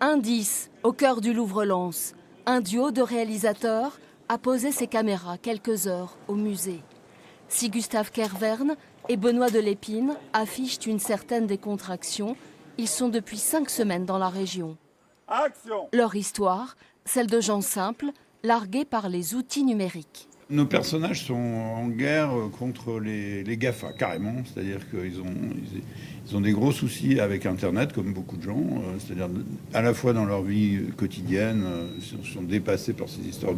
Indice, au cœur du Louvre-Lens, un duo de réalisateurs a posé ses caméras quelques heures au musée. Si Gustave Kervern et Benoît de Lépine affichent une certaine décontraction, ils sont depuis 5 semaines dans la région. Action. Leur histoire, celle de gens simples, largués par les outils numériques. Nos personnages sont en guerre contre les GAFA, carrément. C'est-à-dire qu'ils ont des gros soucis avec Internet, comme beaucoup de gens. C'est-à-dire à la fois dans leur vie quotidienne, ils sont dépassés par ces histoires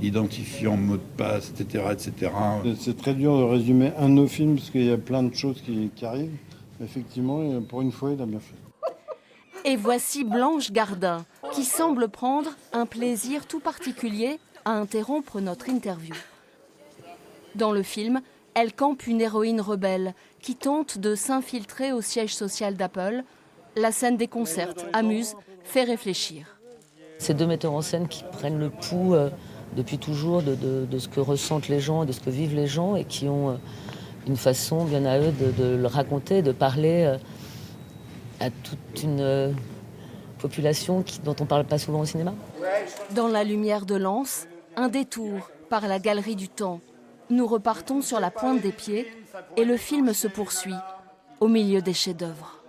d'identifiants, mots de passe, etc., etc. C'est très dur de résumer un de nos films, parce qu'il y a plein de choses qui arrivent. Effectivement, pour une fois, il a bien fait. Et voici Blanche Gardin, qui semble prendre un plaisir tout particulier à interrompre notre interview. Dans le film, elle campe une héroïne rebelle qui tente de s'infiltrer au siège social d'Apple. La scène déconcerte, amuse, fait réfléchir. Ces deux metteurs en scène qui prennent le pouls depuis toujours de ce que ressentent les gens, de ce que vivent les gens et qui ont une façon bien à eux de le raconter, de parler à toute une population dont on ne parle pas souvent au cinéma. Dans la lumière de Lens, un détour par la galerie du temps. Nous repartons sur la pointe des pieds et le film se poursuit au milieu des chefs-d'œuvre.